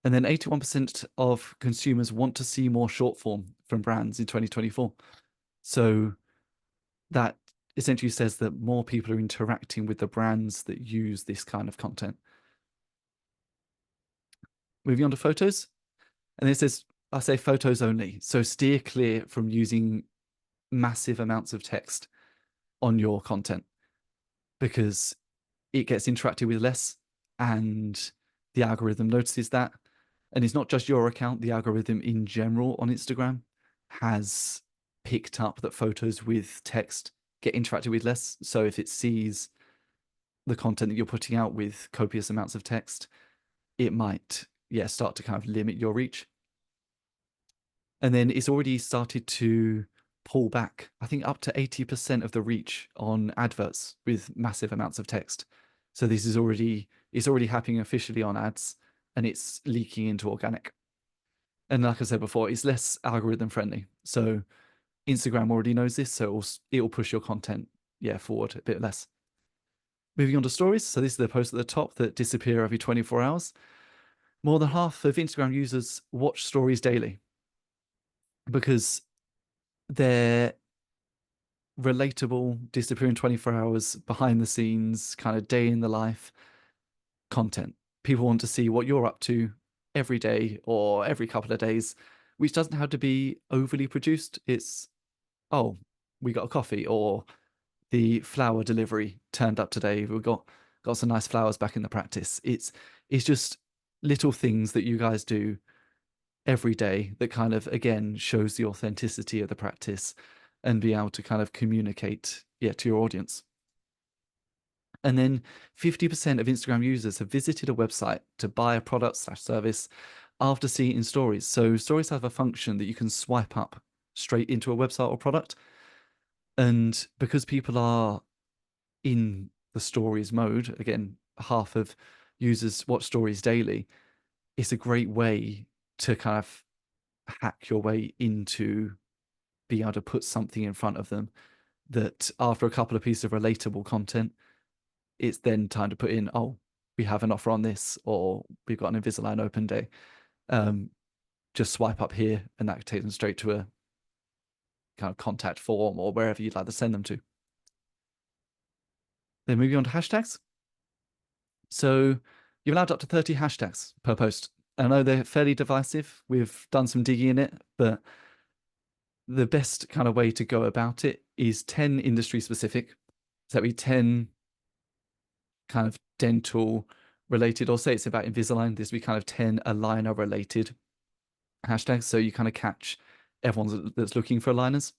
And then 81% of consumers want to see more short form from brands in 2024. So that essentially says that more people are interacting with the brands that use this kind of content. Moving on to photos. And it says, I say photos only. So steer clear from using massive amounts of text on your content, because it gets interacted with less and the algorithm notices that. And it's not just your account, the algorithm in general on Instagram has picked up that photos with text get interacted with less. So if it sees the content that you're putting out with copious amounts of text, it might, start to kind of limit your reach. And then it's already started to pull back, I think, up to 80% of the reach on adverts with massive amounts of text. So this is it's already happening officially on ads, and it's leaking into organic. And like I said before, it's less algorithm friendly. So Instagram already knows this, so it'll push your content, forward a bit less. Moving on to stories. So this is the post at the top that disappear every 24 hours. More than half of Instagram users watch stories daily because they're relatable, disappear in 24 hours, behind the scenes, kind of day in the life content. People want to see what you're up to every day or every couple of days, which doesn't have to be overly produced. It's, oh, we got a coffee, or the flower delivery turned up today. We've got some nice flowers back in the practice. It's just little things that you guys do every day that kind of, again, shows the authenticity of the practice and be able to kind of communicate to your audience. And then 50% of Instagram users have visited a website to buy a product/service after seeing it in stories. So stories have a function that you can swipe up straight into a website or product. And because people are in the stories mode, again, half of users watch stories daily, it's a great way to kind of hack your way into being able to put something in front of them that after a couple of pieces of relatable content, it's then time to put in, oh, we have an offer on this, or we've got an Invisalign open day. Just swipe up here and that takes them straight to a kind of contact form or wherever you'd like to send them to. Then moving on to hashtags. So you're allowed up to 30 hashtags per post. I know they're fairly divisive. We've done some digging in it, but the best kind of way to go about it is 10 industry specific. So that'd be 10 kind of dental related, or say it's about Invisalign, this would be kind of 10 aligner related hashtags. So you kind of catch everyone that's looking for aligners.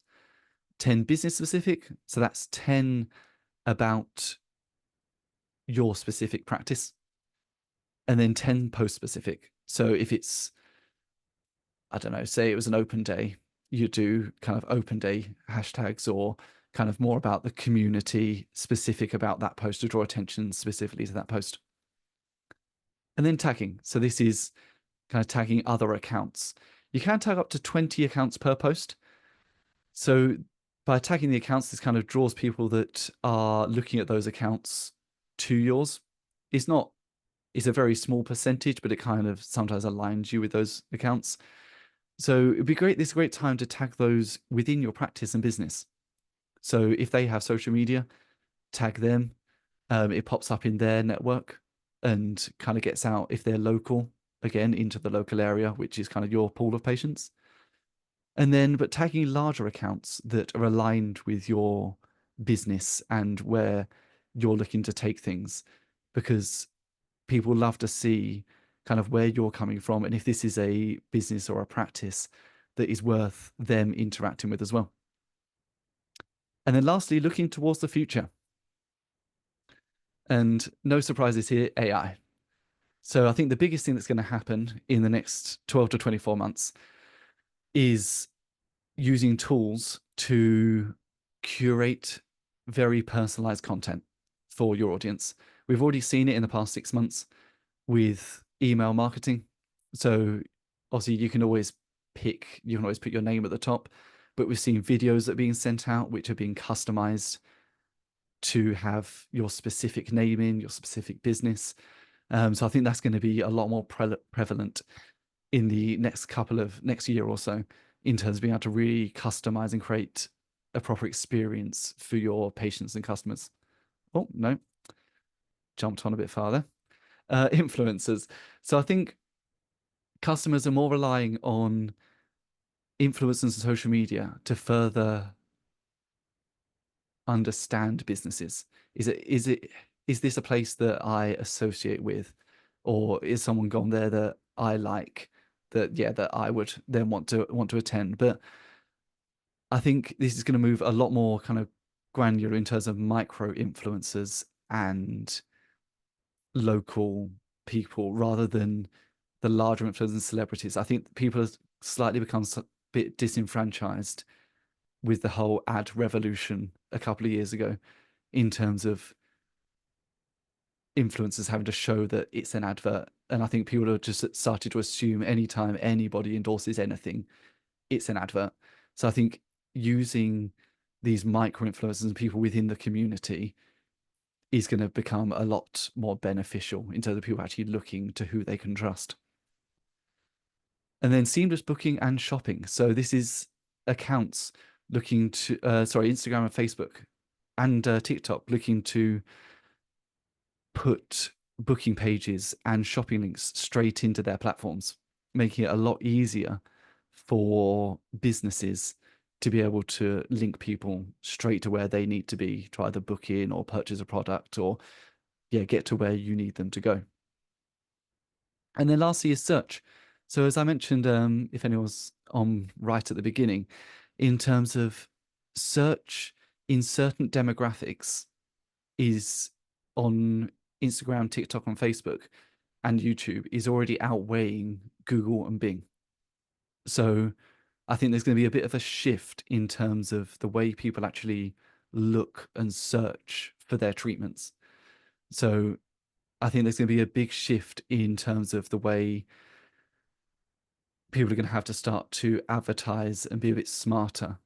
10 business specific. So that's 10 about your specific practice. And then 10 post specific. So if it's, I don't know, say it was an open day, you do kind of open day hashtags, or kind of more about the community specific about that post to draw attention specifically to that post. And then tagging. So this is kind of tagging other accounts. You can tag up to 20 accounts per post. So by tagging the accounts, this kind of draws people that are looking at those accounts to yours. It's a very small percentage, but it kind of sometimes aligns you with those accounts. So it'd be great. This is a great time to tag those within your practice and business. So if they have social media, tag them. It pops up in their network and kind of gets out, if they're local, again, into the local area, which is kind of your pool of patients. And then, but tagging larger accounts that are aligned with your business and where you're looking to take things, because people love to see kind of where you're coming from and if this is a business or a practice that is worth them interacting with as well. And then lastly, looking towards the future. And no surprises here, AI. So I think the biggest thing that's going to happen in the next 12 to 24 months is using tools to curate very personalized content for your audience. We've already seen it in the past 6 months with email marketing. So obviously you can always put your name at the top, but we've seen videos that are being sent out which are being customized to have your specific name in, your specific business. So I think that's going to be a lot more prevalent in the next year or so, in terms of being able to really customize and create a proper experience for your patients and customers. Oh, no, jumped on a bit farther. Influencers. So I think customers are more relying on influencers and social media to further understand businesses. Is this a place that I associate with, or is someone gone there that I like, that I would then want to attend? But I think this is going to move a lot more kind of granular in terms of micro influencers and local people rather than the larger influencers and celebrities. I think people have slightly become a bit disenfranchised with the whole ad revolution a couple of years ago, in terms of influencers having to show that it's an advert. And I think people have just started to assume anytime anybody endorses anything, it's an advert. So I think using these micro influencers and people within the community is going to become a lot more beneficial in terms of people actually looking to who they can trust. And then seamless booking and shopping. So this is accounts looking to, Instagram and Facebook and TikTok looking to put booking pages and shopping links straight into their platforms, making it a lot easier for businesses to be able to link people straight to where they need to be to either book in or purchase a product, or get to where you need them to go. And then lastly is search. So as I mentioned, if anyone's on right at the beginning, in terms of search in certain demographics is on Instagram, TikTok, and Facebook and YouTube is already outweighing Google and Bing. So I think there's going to be a bit of a shift in terms of the way people actually look and search for their treatments. So I think there's going to be a big shift in terms of the way people are going to have to start to advertise and be a bit smarter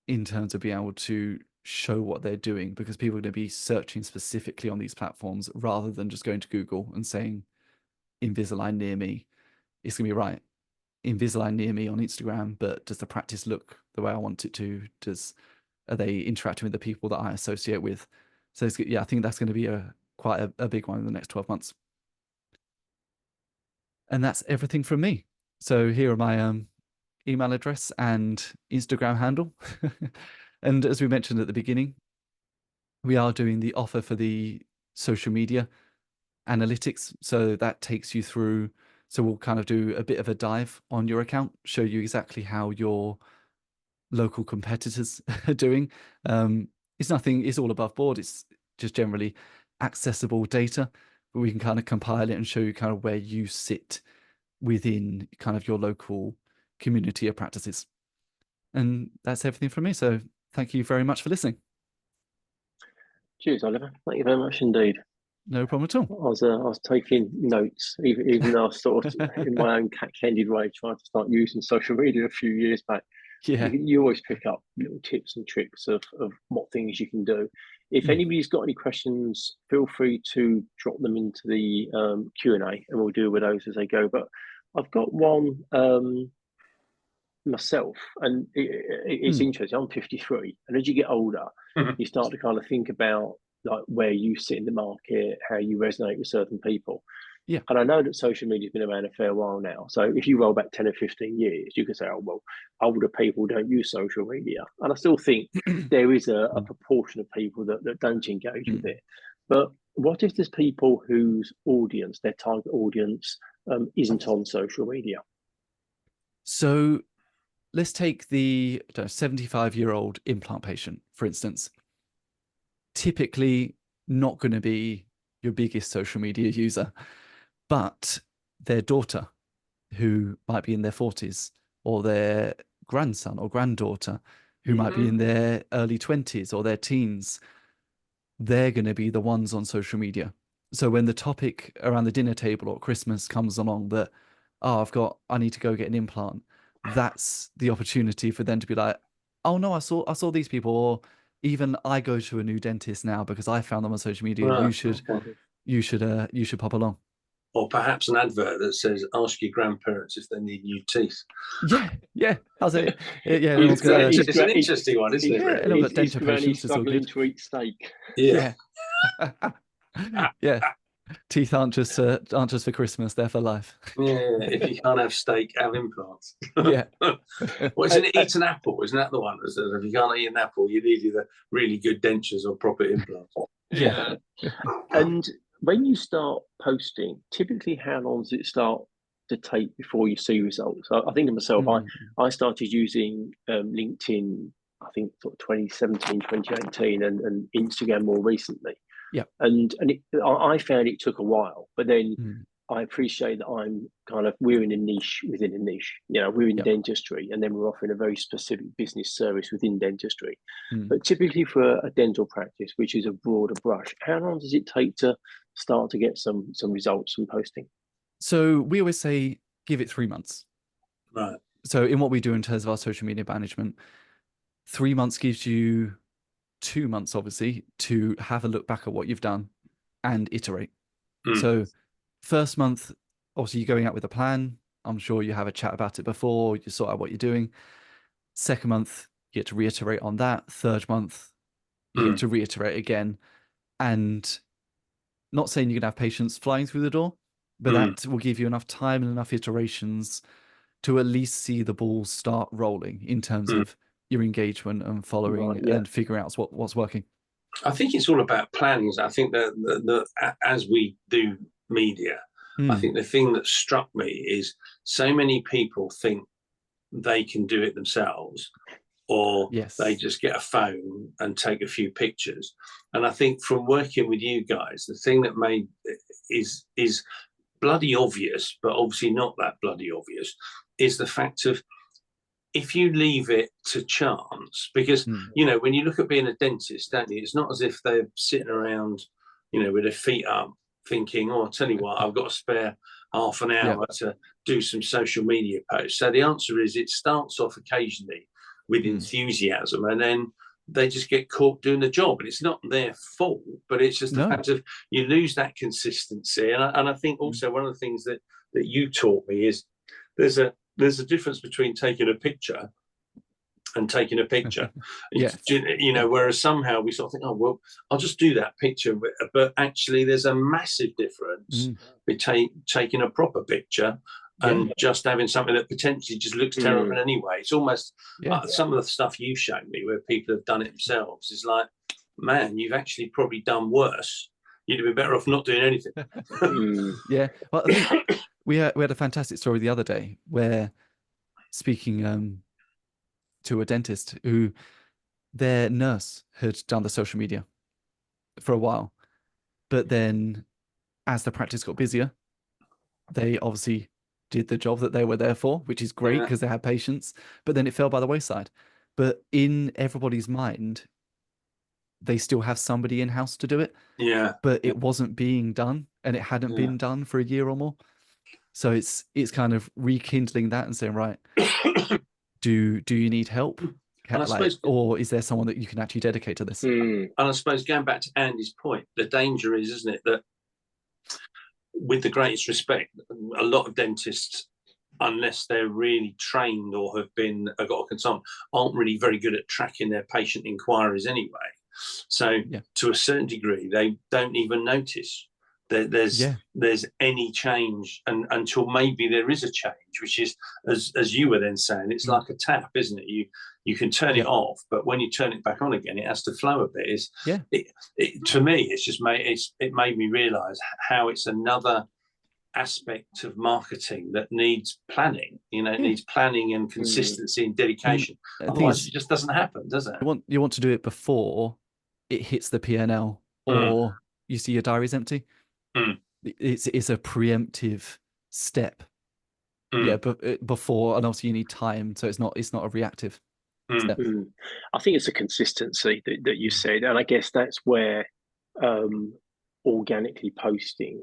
in terms of being able to show what they're doing, because people are going to be searching specifically on these platforms rather than just going to Google and saying Invisalign near me. It's going to be right, Invisalign near me on Instagram, but does the practice look the way I want it to? Are they interacting with the people that I associate with? So I think that's going to be quite a big one in the next 12 months. And that's everything from me. So here are my email address and Instagram handle. And as we mentioned at the beginning, we are doing the offer for the social media analytics. So that takes you through. So we'll kind of do a bit of a dive on your account, show you exactly how your local competitors are doing. It's all above board. It's just generally accessible data, but we can kind of compile it and show you kind of where you sit within kind of your local community of practices. And that's everything from me. So thank you very much for listening. Cheers, Oliver. Thank you very much indeed. No problem at all. I was taking notes, even though I was sort of in my own cat-handed way trying to start using social media a few years back. Yeah. You always pick up little tips and tricks of what things you can do. If anybody's got any questions, feel free to drop them into the Q&A and we'll deal with those as they go. But I've got one myself, and it's interesting. I'm 53, and as you get older, you start to kind of think about like where you sit in the market, how you resonate with certain people. Yeah. And I know that social media's been around a fair while now. So if you roll back 10 or 15 years, you can say, oh, well, older people don't use social media. And I still think there is a proportion of people that don't engage with it. But what if there's people whose audience, their target audience, isn't on social media? So let's take the 75-year-old implant patient, for instance. Typically not going to be your biggest social media user. but their daughter, who might be in their 40s, or their grandson or granddaughter, who might be in their early 20s or their teens, they're going to be the ones on social media. So when the topic around the dinner table or Christmas comes along that, oh, I need to go get an implant, that's the opportunity for them to be like, oh no, I saw these people, or even I go to a new dentist now because I found them on social media. Right. You should pop along. Or perhaps an advert that says, ask your grandparents if they need new teeth. Yeah. How's it? Yeah, it's an interesting one, isn't it? Yeah, He's struggling to eat steak. Yeah. Yeah. Teeth aren't just for Christmas; they're for life. Yeah, if you can't have steak, have implants. Yeah. Well, isn't it eat an apple? Isn't that the one that says if you can't eat an apple, you need either really good dentures or proper implants? Yeah. And when you start posting, typically how long does it start to take before you see results? I think of myself, I started using LinkedIn, I think sort of 2017, 2018, and Instagram more recently. Yeah. And I found it took a while, but then I appreciate that we're in a niche within a niche. We're in dentistry, and then we're offering a very specific business service within dentistry. But typically for a dental practice, which is a broader brush, how long does it take to start to get some results from posting? So we always say, give it 3 months. Right. So in what we do in terms of our social media management, 3 months gives you 2 months, obviously, to have a look back at what you've done and iterate. So first month, obviously, you're going out with a plan. I'm sure you have a chat about it before, you sort out what you're doing. Second month, you get to reiterate on that. Third month, you get to reiterate again. And not saying you're going to have patients flying through the door, but that will give you enough time and enough iterations to at least see the ball start rolling in terms of your engagement and following and figuring out what's working. I think it's all about planning. I think that as we do media, I think the thing that struck me is so many people think they can do it themselves, or they just get a phone and take a few pictures. And I think from working with you guys, the thing that made is bloody obvious, but obviously not that bloody obvious, is the fact of if you leave it to chance, because, when you look at being a dentist, don't you, it's not as if they're sitting around, with their feet up thinking, oh, I'll tell you what, I've got to spare half an hour to do some social media posts. So the answer is it starts off occasionally with enthusiasm, and then they just get caught doing the job, and it's not their fault, but it's just the fact of you lose that consistency. And I think also one of the things that you taught me is there's a difference between taking a picture and taking a picture. Whereas somehow we sort of think, oh, well, I'll just do that picture. But actually there's a massive difference between taking a proper picture and just having something that potentially just looks terrible anyway. It's almost some of the stuff you've shown me where people have done it themselves is like, man, you've actually probably done worse. You'd have been better off not doing anything. Yeah. Well, I think we had a fantastic story the other day where speaking to a dentist who their nurse had done the social media for a while, but then as the practice got busier, they obviously did the job that they were there for, which is great because they had patients, but then it fell by the wayside. But in everybody's mind, they still have somebody in-house to do it. Yeah. But it wasn't being done, and it hadn't been done for a year or more. So it's kind of rekindling that and saying, right, do you need help? Or is there someone that you can actually dedicate to this? And I suppose going back to Andy's point, the danger is, isn't it, that with the greatest respect, a lot of dentists, unless they're really trained or have got a consultant, aren't really very good at tracking their patient inquiries anyway. So to a certain degree, they don't even notice that there's any change until maybe there is a change, which is, as you were then saying, it's like a tap, isn't it? You can turn it off, but when you turn it back on again, it has to flow a bit. To me, it's just it made me realise how it's another aspect of marketing that needs planning. It needs planning and consistency and dedication. Otherwise, it just doesn't happen, does it? You want to do it before it hits the P&L or you see your diary's empty. it's a preemptive step. Yeah, but before, and also you need time, so it's not a reactive step. I think it's a consistency that you said, and I guess that's where organically posting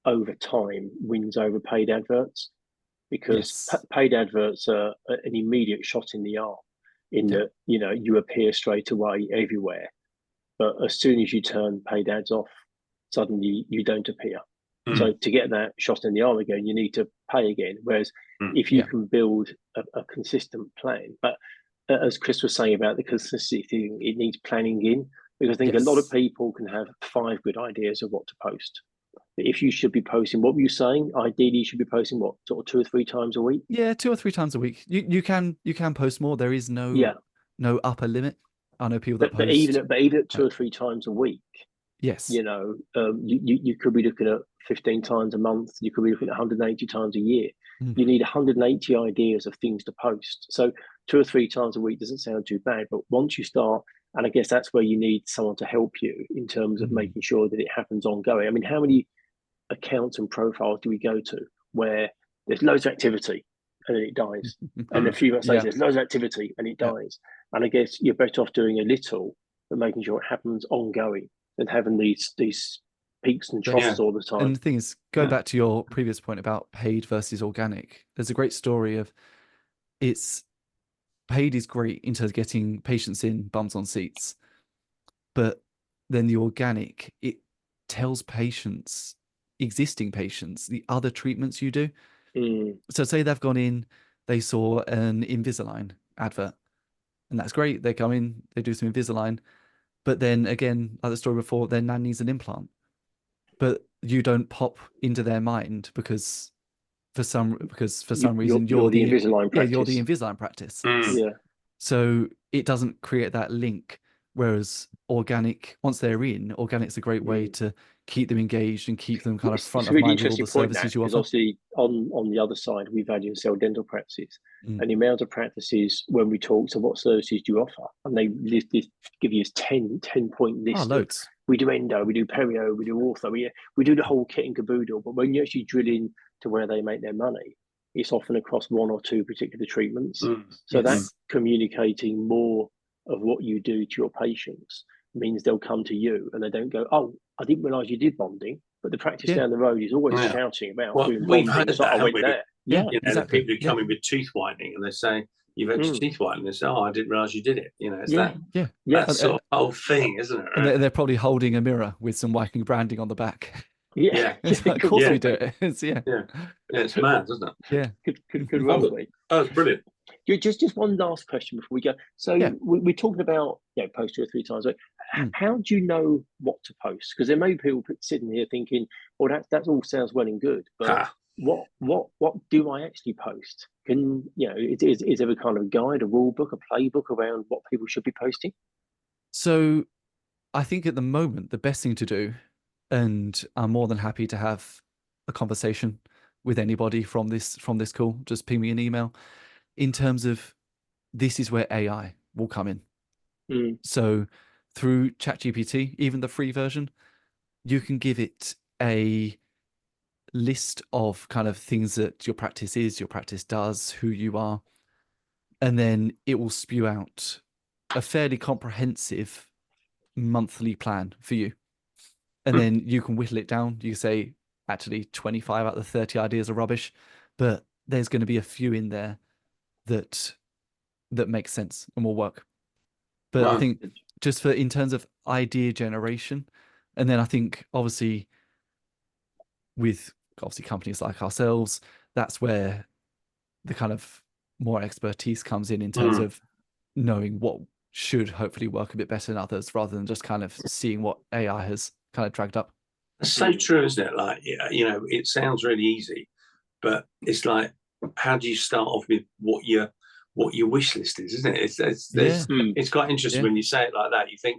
over time wins over paid adverts, because paid adverts are an immediate shot in the arm, in that you appear straight away everywhere, but as soon as you turn paid ads off, suddenly you don't appear. So to get that shot in the arm again, you need to pay again. Whereas if you can build a consistent plan, but as Chris was saying about the consistency thing, it needs planning in, because I think a lot of people can have 5 good ideas of what to post. But if you should be posting, what were you saying? Ideally, you should be posting what, sort of 2 or 3 times a week? Yeah, 2 or 3 times a week. You can post more. There is no upper limit. I know people that post, but even at 2 or 3 times a week. Yes. You could be looking at 15 times a month. You could be looking at 180 times a year. You need 180 ideas of things to post. So 2 or 3 times a week doesn't sound too bad. But once you start, and I guess that's where you need someone to help you in terms of making sure that it happens ongoing. I mean, how many accounts and profiles do we go to where there's loads of activity and then it dies, and a few months later there's loads of activity and it dies? And I guess you're better off doing a little but making sure it happens ongoing than having these peaks and troughs all the time. And the thing is, going back to your previous point about paid versus organic, there's a great story of paid is great in terms of getting patients in, bums on seats, but then the organic, it tells patients, existing patients, the other treatments you do. So say they've gone in, they saw an Invisalign advert, and that's great. They come in, they do some Invisalign, but then again, like the story before, their nan needs an implant, but you don't pop into their mind because for some reason you're the Invisalign practice. You're the Invisalign practice. So it doesn't create that link. Whereas organic, once they're in, organic's a great way to keep them engaged and keep them kind of front of mind with all the services you offer. Obviously, on the other side, we value and sell dental practices, and the amount of practices when we talk, so what services do you offer? And they give you a 10-point list. Loads. We do endo, we do perio, we do ortho, we do the whole kit and caboodle. But when you actually drill in to where they make their money, it's often across 1 or 2 particular treatments. So that's communicating more of what you do to your patients means they'll come to you and they don't go, oh, I didn't realise you did bonding, but the practice down the road is always shouting about doing bonding. We've heard so that, I went there. Exactly. People who come in with tooth whitening and they say, you've had your teeth whitening. They say, oh, I didn't realise you did it. It's that sort of whole thing, isn't it? Right? And they're probably holding a mirror with some Viking branding on the back. It's like, of course we do it. It's it's mad, isn't it? Yeah. Good one. Oh, it's brilliant. Just one last question before we go. So we're talking about post 2 or 3 times a week. How do you know what to post? Because there may be people sitting here thinking, well, that all sounds well and good, but what do I actually post? Can is there a kind of guide, a rule book, a playbook around what people should be posting? So I think at the moment the best thing to do, and I'm more than happy to have a conversation with anybody from this call, just ping me an email, in terms of this is where AI will come in. So through ChatGPT, even the free version, you can give it a list of kind of things that your practice is, your practice does, who you are, and then it will spew out a fairly comprehensive monthly plan for you. And then you can whittle it down. You say, actually, 25 out of the 30 ideas are rubbish, but there's going to be a few in there that make sense and will work. But I think just in terms of idea generation, and then I think obviously with companies like ourselves, that's where the kind of more expertise comes in terms of knowing what should hopefully work a bit better than others, rather than just kind of seeing what AI has kind of dragged up. It's so true, isn't it? Like, it sounds really easy, but it's like, how do you start off with what your wish list is, isn't it? It's quite interesting when you say it like that. You think,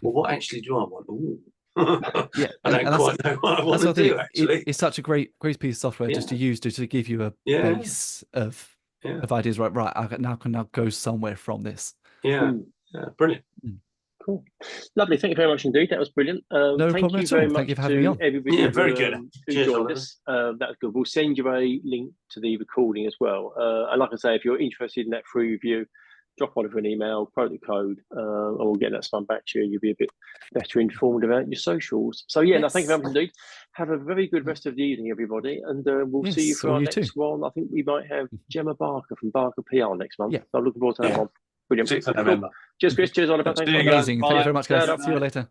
well, what actually do I want? Ooh. I don't quite know what I want to do, actually. It's such a great piece of software just to use to give you a base of ideas. Right, I can now go somewhere from this. Brilliant. Cool. Lovely. Thank you very much indeed. That was brilliant. No thank problem you at very all. much Thank you for having me to on. everybody Yeah, very good. who Cheers, joined Oliver. us. That was good. We'll send you a link to the recording as well. And like I say, if you're interested in that free review, drop Oliver an email, quote the code, and we'll get that spun back to you. You'll be a bit better informed about your socials. So yeah, no, thank you very much indeed. Have a very good rest of the evening, everybody, and we'll see you for our next one. I think we might have Gemma Barker from Barker PR next month. Yeah. So I'm looking forward to that one. Brilliant. 6th of November. Cheers, Chris. Cheers, Oliver. Thanks. Amazing. Thank you very much, guys. See you later.